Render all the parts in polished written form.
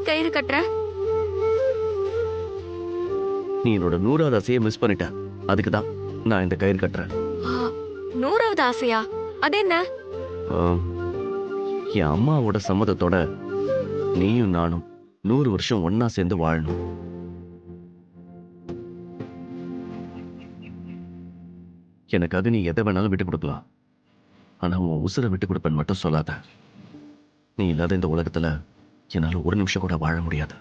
ஏன் கயிறு கட்டுற? நீ என்னோட 100வது ஆசையை மிஸ் பண்ணிட்ட. அதுக்கு தான் நான் இந்த கயிறு கட்டுறேன். 100வது ஆசையா? அது என்ன? என் அம்மாவோட சம்மதத்தோட நீயும் நானும் 100 வருஷம் ஒன்னா சேர்ந்து வாழணும். எனக்காக நீ எதை வேணாலும் விட்டு கொடுக்கலாம். ஆனா உன் உசுரை விட்டு கொடுப்பேன்னு மட்டும் சொல்லாத. நீ இல்லாத இந்த உலகத்துல என்னால ஒரு நிமிஷம் கூட வாழ முடியாது.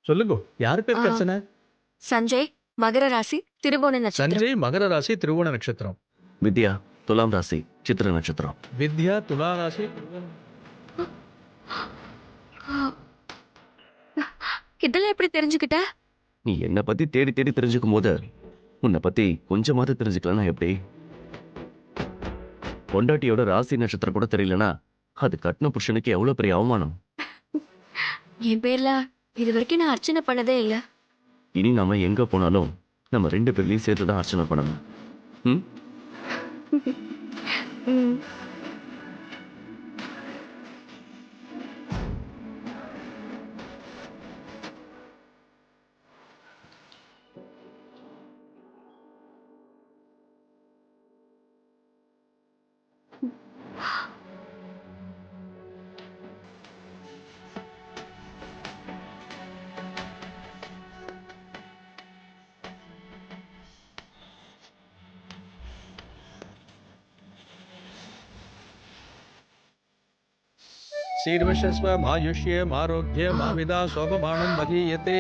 சொல்லுங்க, யாரு பேர் பிரச்சனை? சஞ்சய், மகர ராசி, திருவோண நட்சத்திரம். சஞ்சய் மகர ராசி, திருவோண நட்சத்திரம். வித்யா துலாம் ராசி, சித்திர நட்சத்திரம். வித்யா துலா ராசி. இதெல்லாம் எப்படி தெரிஞ்சுக்கிட்ட? நீ என்னை பத்தி தேடி தேடி தெரிஞ்சுக்கும் போது உன்னை பத்தி கொஞ்சமாவது தெரிஞ்சுக்கலன்னா எப்படி? பொண்டாட்டியோட ராசி நட்சத்திரம் கூட தெரியலனா அது கட்டின புருஷனுக்கு எவ்வளவு பெரிய அவமானம். என் பேர்ல இது வரைக்கும் நான் அர்ச்சனை பண்ணதே இல்ல. இனி நாம எங்க போனாலும் நம்ம 2 பேர்லையும் சேர்த்துதான் அர்ச்சனை பண்ணணும். ம் ம். शीर्वशस्व मायुष्ये मारोग्ये माविदा शोभमानं मदीयते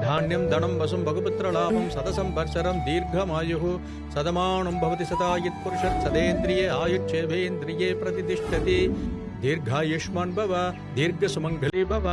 धान्यं धनं वसुं भगपुत्रलाभं सतसंवत्सरं दीर्घमायुः सदमानं भवति सदा यत्पुरुषः सदेन्द्रिये आयुच्छेवेन्द्रिये प्रतिष्ठति दीर्घायुष्मान् भव दीर्घसुमङ्गली भव.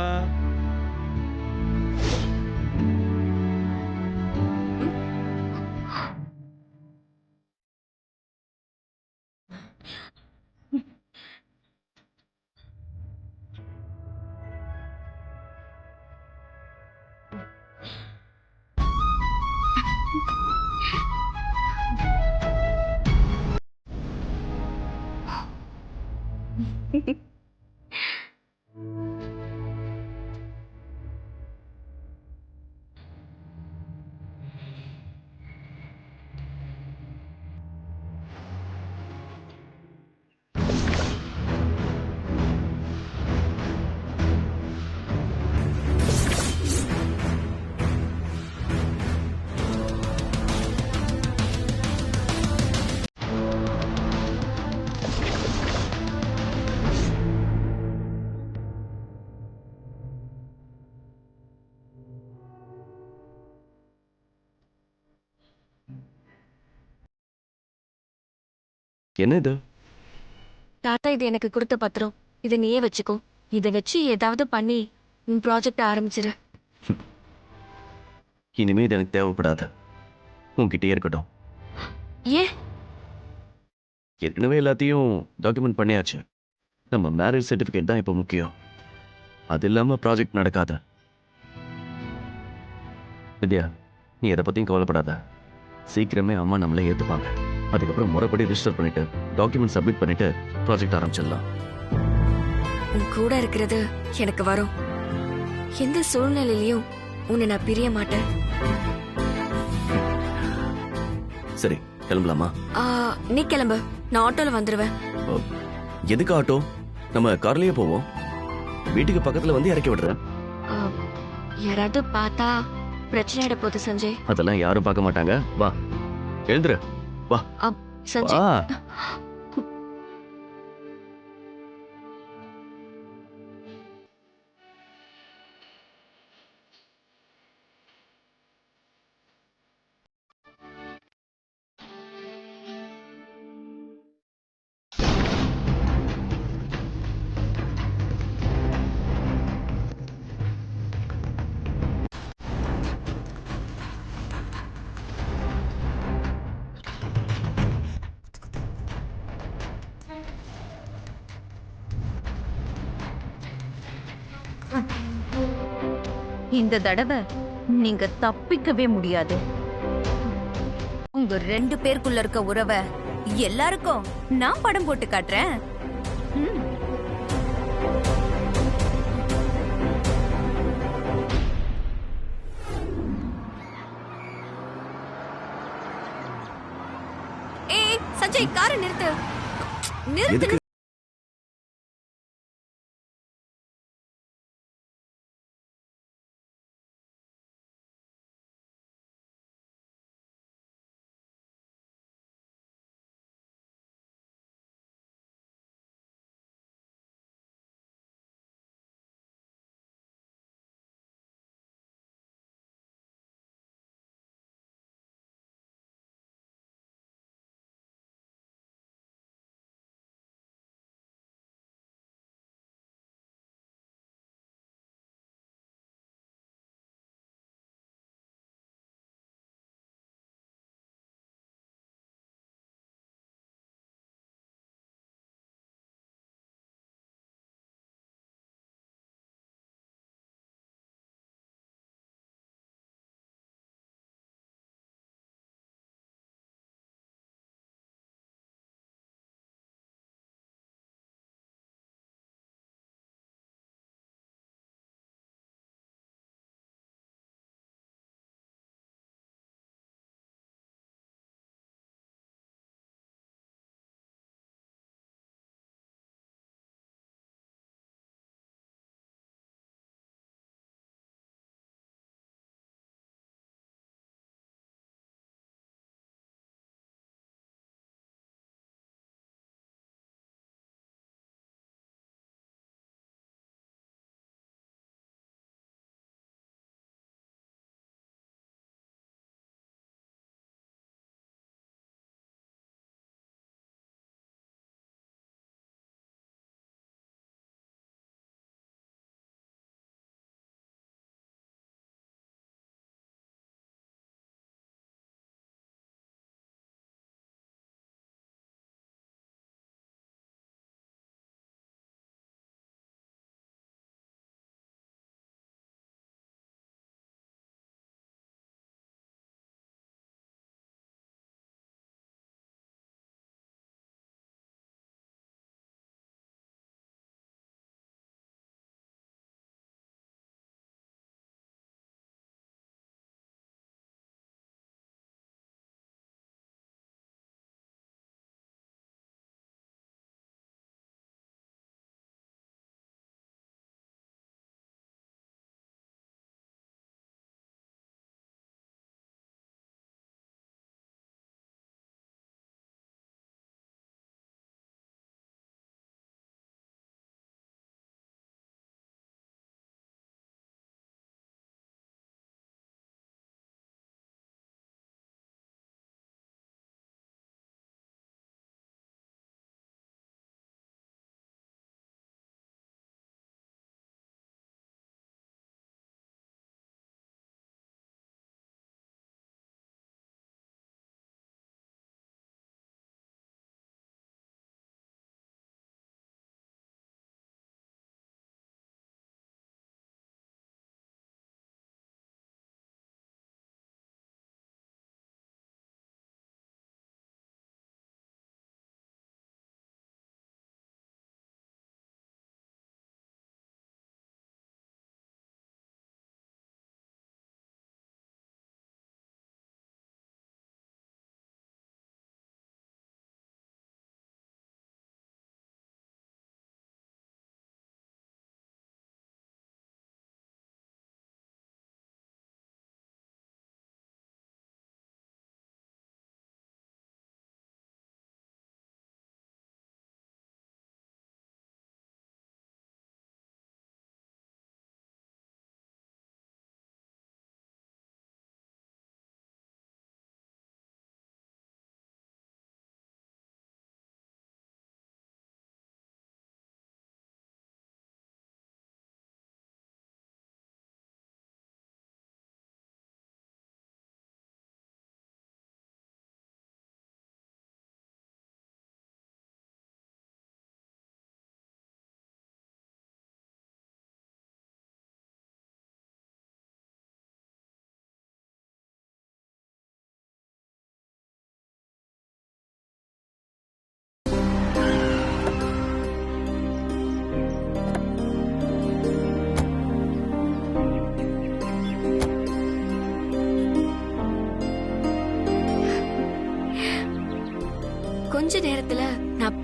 என்ன இது? தாத்தா இது எனக்கு கொடுத்த பத்திரம். இதை நீயே வச்சுக்கோ. இதை வச்சு ஏதாவது பண்ணி உன் ப்ராஜெக்ட் ஆரம்பிச்சிரு. இனிமே இது எனக்கு தேவைப்படாது. உன்கிட்டயே இருக்கட்டும். ஏன்? ஏற்கனவே எல்லாத்தையும் டாக்குமெண்ட் பண்ணியாச்சு. நம்ம மேரேஜ் சர்டிஃபிகேட் தான் இப்போ முக்கியம். அது இல்லாமல் ப்ராஜெக்ட் நடக்காது. வித்யா, நீ எதை பற்றியும் கவலைப்படாத. சீக்கிரமே அம்மா நம்மளே ஏற்றுப்பாங்க. அதுக்கப்புறம் முறைப்படி ரிஜிஸ்டர் பண்ணிட்டு டாக்குமெண்ட் சப்மிட் பண்ணிட்டு ப்ராஜெக்ட் ஆரம்பிச்சிடலாம். உன் கூட இருக்கிறது எனக்கு வரும். எந்த சூழ்நிலையிலையும் உன்னை நான் பிரிய மாட்டேன். சரி, கிளம்பலாமா? நீ கிளம்பு, நான் ஆட்டோல வந்துடுவேன். ஓ, எதுக்கு ஆட்டோ? நம்ம கார்லயே போவோம். வீட்டுக்கு பக்கத்துல வந்து இறக்கி விடுறேன். யாராவது பார்த்தா பிரச்சனை ஆயிட போகுது சஞ்சய். அதெல்லாம் யாரும் பார்க்க மாட்டாங்க. வா, எழுந்துரு. வா சஞ்சய். வா. இந்த தடவை நீங்க தப்பிக்கவே முடியாது. உங்க 2 பேருக்குள்ள இருக்க உறவை எல்லாருக்கும் நான் படம் போட்டு காட்டுறேன். ம். ஏய் சஞ்சய், காரை நிறுத்து. நிறுத்து. எதுக்கு?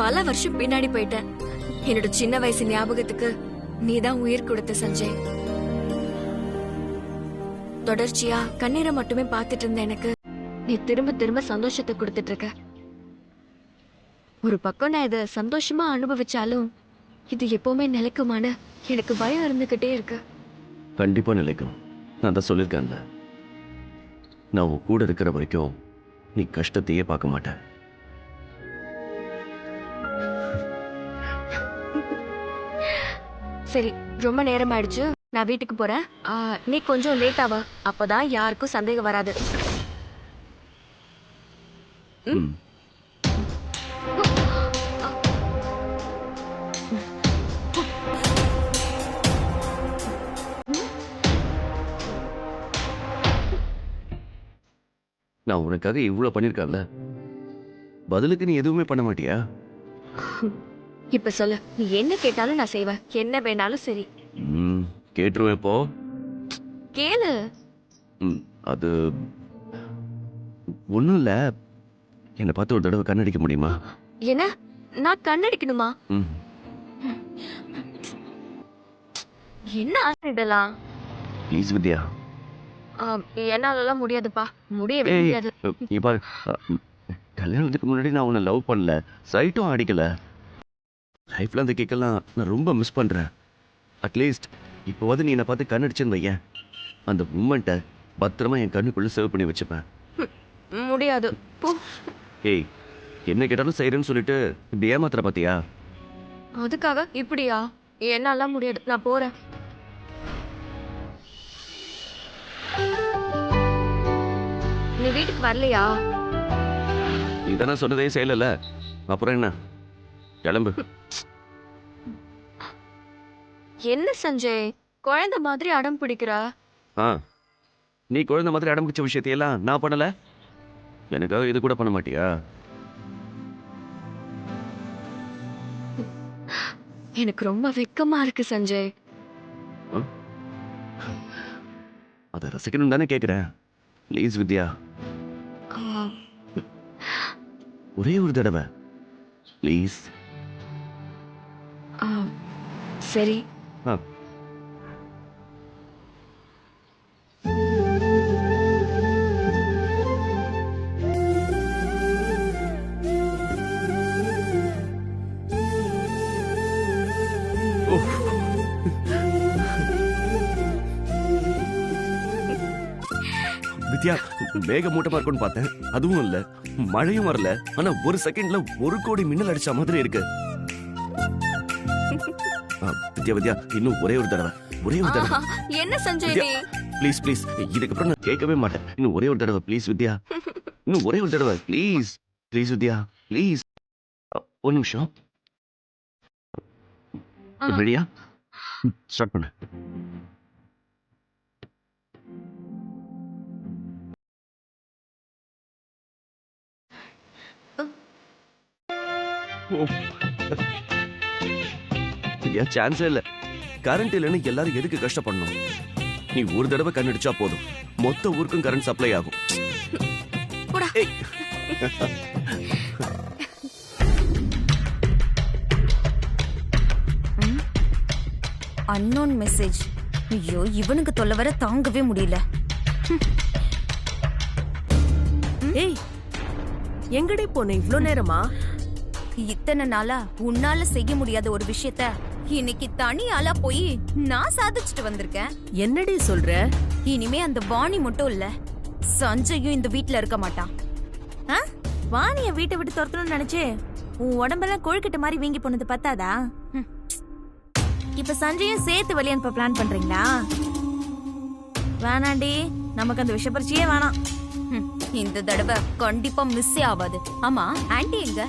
பல வருஷம் பின்னாடி போயிட்டேன். என்னோட சின்ன வயசு ஞாபகத்துக்கு நீதான் உயிர் கொடுத்த சஞ்சய். தொடர்ச்சியா கண்ணீரை மட்டுமே பார்த்துட்டு இருந்த எனக்கு நீ திரும்ப திரும்ப சந்தோஷத்தை கொடுத்துட்டு இருக்க. ஒரு பக்கம் நான் இதை சந்தோஷமா அனுபவிச்சாலும் இது எப்பவுமே நிலைக்குமான எனக்கு பயம் இருந்துகிட்டே இருக்கு. கண்டிப்பா நிலைக்கும். நான் தான் சொல்லியிருக்கேன்ல, நான் உன் கூட இருக்கிற வரைக்கும் நீ கஷ்டத்தையே பார்க்க மாட்டேன். சரி, ரொம்ப நேரம் ஆயிடுச்சு, நான் வீட்டுக்கு போறேன். நீ கொஞ்சம் லேட்டா வா, அப்பதான் யாருக்கும் சந்தேகம் வராது. ம். நான் உனக்காக இவ்வளவு பண்ணிருக்கேன்ல, பதிலுக்கு நீ எதுவுமே பண்ண மாட்டியா? இப்ப சொல்லு, நீ என்ன கேட்டாலும் நான் செய்வேன். என்ன வேணாலும் சரி. கேட்டுருவேன் இப்போ. கேளு. அது ஒண்ணும் இல்ல, என்னை பார்த்து ஒரு தடவை கண்ணடிக்க முடியுமா? என்ன, நான் கண்ணடிக்கணுமா? என்ன ஆசை இதெல்லாம்? ப்ளீஸ் வித்யா. என்னாலலாம் முடியாதுப்பா, முடியவே முடியாது. நீ பாரு, கல்யாணத்துக்கு முன்னாடி நான் உன்னை லவ் பண்ணல, சைட்டும் அடிக்கல. லைஃப்ல அந்த கேக்கெல்லாம் நான் ரொம்ப மிஸ் பண்றேன். அட்லீஸ்ட் இப்போ வந்து நீ என்னை பார்த்து கண்ணடிச்சேன்னு வையேன், அந்த மூமெண்ட்டை பத்திரமா என் கண்ணுக்குள்ள சேவ் பண்ணி வச்சுப்பேன். முடியாது போ. ஏய், என்ன கேட்டாலும் செய்யறேன்னு சொல்லிட்டு இப்படி ஏமாத்துற பாத்தியா? அதுக்காக இப்படியா? என்னாலாம் முடியாது, நான் போறேன். நீ வீட்டுக்கு வரலையா? இதெல்லாம் சொன்னதே செய்யல, அப்புறம் என்ன? கிளம்பு. என்ன சஞ்சய், குழந்தை மாதிரி அடம் பிடிக்கிறா? நீ குழந்தை மாதிரி அடம் பிடிச்ச விஷயத்தையெல்லாம் நான் பண்ணல, எனக்காக இது கூட பண்ண மாட்டியா? எனக்கு ரொம்ப வெக்கமா இருக்கு சஞ்சய். அதை ரசிக்கணும் தானே கேட்குறேன். ப்ளீஸ் வித்யா, ஒரே ஒரு தடவை ப்ளீஸ். சரி. வித்யா, மேகமூட்டமா இருக்கும்னு பார்த்தேன், அதுவும் இல்ல, மழையும் வரல. ஆனா ஒரு செகண்ட்ல 1 கோடி மின்னல் அடிச்ச மாதிரி இருக்கு. வித்யா வித்யா, இன்னும் ஒரே ஒரு தடவை, ஒரே ஒரு தடவை. என்ன சஞ்சய் நீ? ப்ளீஸ் ப்ளீஸ், இதுக்கப்புறம் நான் கேட்கவே மாட்டேன். இன்னும் ஒரே ஒரு தடவை ப்ளீஸ் வித்யா, இன்னும் ஒரே ஒரு தடவை ப்ளீஸ். Please Vidya please. ஒரு நிமிஷம். ரெடியா? ஸ்டார்ட் பண்ணு. சான்ஸே இல்ல. கரண்ட் இல்லைன்னு எல்லாரும் எதுக்கு கஷ்டப்படணும்? நீ ஒரு தடவை கண்ணடிச்சா போதும், மொத்த ஊருக்கும் கரண்ட் சப்ளை ஆகும். Unknown message. ஐயோ, இவனுக்கு தொல்லை வர தாங்கவே முடியல. ஏய், எங்கடி போன இவ்ளோ நேரமா? இத்தனை நாளா உன்னால செய்ய முடியாத ஒரு விஷயத்த இன்னைக்கு தனி ஆளா போய் நான் சாதிச்சுட்டு வந்திருக்கேன். என்னடி சொல்ற? இனிமே அந்த வாணி மட்டும் இல்ல, சஞ்சயும் இந்த வீட்ல இருக்க மாட்டான். வாணிய வீட்டை விட்டு துரத்தணும்னு நினைச்சே உன் உடம்பெல்லாம் கொழுக்கிட்ட மாதிரி வீங்கி போனது பத்தாதா? இப்ப சஞ்சயும் சேர்த்து வெளியே அனுப்ப பிளான் பண்றீங்களா? வேணாண்டி, நமக்கு அந்த விஷப்பரிச்சியே வேணாம். இந்த தடவை கண்டிப்பா மிஸ்ஸே ஆகாது. ஆமா, ஆன்ட்டி எங்க?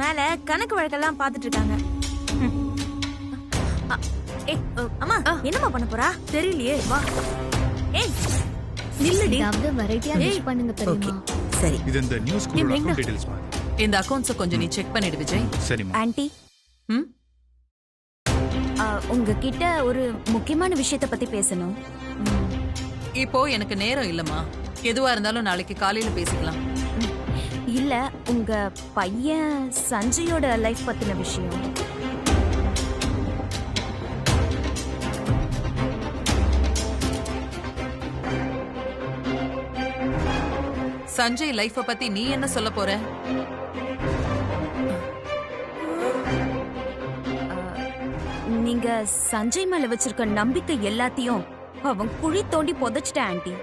மேல கணக்கு வழக்கெல்லாம் பாத்துட்டு இருக்காங்க. அம்மா, என்னம்மா பண்ண போறா? தெரியலையே, வா. ஏய், நில்லுடி. வெரைட்டியா விஷ் பண்ணுங்க தெரியுமா? சரி, இது இந்த நியூஸ் ஸ்கூல் அக்கவுண்ட் டீடைல்ஸ் மாதிரி. இந்த அக்கவுண்ட்ஸ கொஞ்சம் நீ செக் பண்ணிடு விஜய். சரிம்மா. ஆன்ட்டி, ம், உங்ககிட்ட ஒரு முக்கியமான விஷயத்த பத்தி பேசணும். இப்போ எனக்கு நேரம் இல்லம்மா. எதுவா இருந்தாலும் நாளைக்கு காலையில பேசிக்கலாம். இல்ல உங்க பையன் சஞ்சயோட லைஃப் பத்தின விஷயம். சஞ்சய் லைஃப பத்தி நீ என்ன சொல்ல போற? நீங்க சஞ்சய் மேல வச்சிருக்க நம்பிக்கை எல்லாத்தையும் அவன் குழி தோண்டி புதைச்சிட்ட ஆண்டி.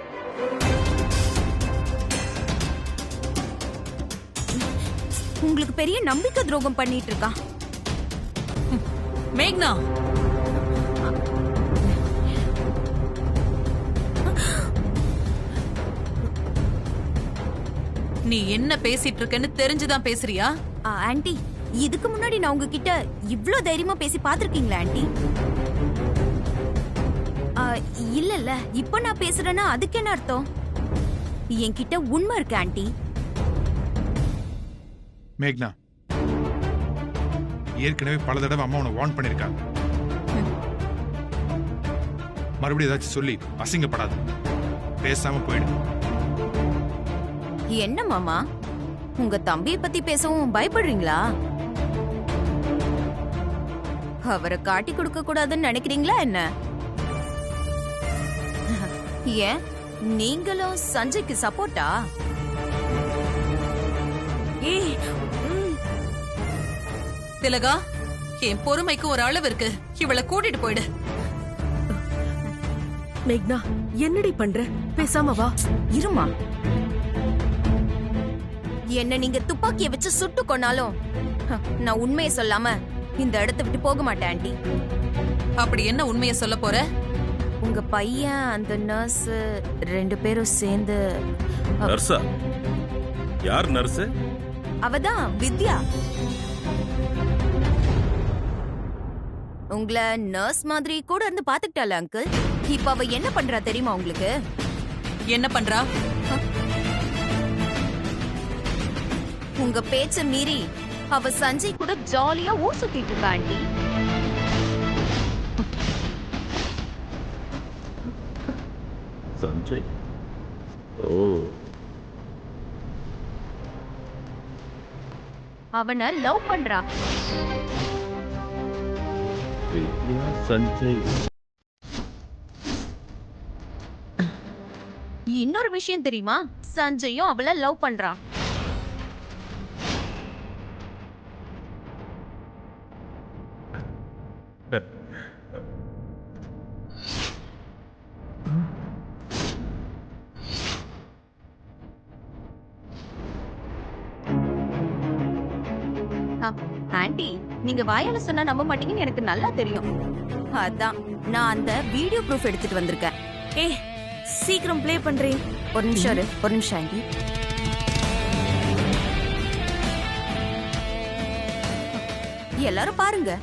உங்களுக்கு பெரிய நம்பிக்கை துரோகம் பண்ணிட்டு இருக்கான். மேக்னா, நீ என்ன பேசிட்டு இருக்கன்னு தெரிஞ்சுதான் பேசுறியா? ஆண்டி, இதுக்கு முன்னாடி நான் உங்ககிட்ட இவ்ளோ தைரியமா பேசி பாத்திருக்கீங்களா ஆண்டி? இல்ல இல்ல, இப்ப நான் பேசுறேன்னா அதுக்கு என்ன அர்த்தம்? என்கிட்ட உண்மை இருக்கு ஆண்டி. மேக்னா, ஏற்கனவே பல தடவை அம்மா உன்னை வார்ன் பண்ணிருக்காங்க. மறுபடியும் ஏதாச்சும் சொல்லி அசிங்கப்படாது, பேசாம போயிடு. என்ன மாமா, உங்க தம்பியை பத்தி பேசவும் பயப்படுறீங்களா? அவரை காட்டி கொடுக்க கூடாதுன்னு நினைக்கிறீங்களா என்ன? ஏன் நீங்களும் சஞ்சய்க்கு சப்போர்ட்டா? திலகா, என் பொறுமைக்கு ஒரு அளவு இருக்கு. இவளை கூட்டிட்டு போயிடு. மேக்னா, என்னடி பண்ற? பேசாம வா. இருமா, என்ன நீங்க துப்பாக்கியை வச்சு சுட்டு கொன்னாலும் நான் உண்மையை சொல்லாம இந்த இடத்தை விட்டு போக மாட்டேன் ஆண்டி. அப்படி என்ன உண்மையை சொல்ல போற? உங்க பையன் அந்த நர்ஸ் 2 பேரும் சேர்ந்து. நர்ஸா? யார் நர்ஸ்? அவதான் வித்யா. உங்களை நர்ஸ் மாதிரி கூட இருந்து பாத்துக்கிட்டால அங்கிள். இப்ப அவ என்ன பண்றா தெரியுமா உங்களுக்கு? என்ன பண்றா? உங்க பேச்ச மீறி அவ சஞ்சய் கூட ஜாலியா ஊர் சுத்திட்டு இருக்கா ஆண்டி. சஞ்சய்? ஓ, அவனை லவ் பண்றா. வித்யா, சஞ்சய். இன்னொரு விஷயம் தெரியுமா? சஞ்சயும் அவளை லவ் பண்றான். ஆண்டி, நீங்க வாயால சொன்னா நம்ப மாட்டீங்கன்னு எனக்கு நல்லா தெரியும். அதான் நான் அந்த வீடியோ ப்ரூஃப் எடுத்துட்டு வந்திருக்கேன். சீக்கிரம் ப்ளே பண்றேன். ஒரு நிமிஷம் இரு, ஒரு நிமிஷம் ஆண்டி. எல்லாரும் பாருங்க.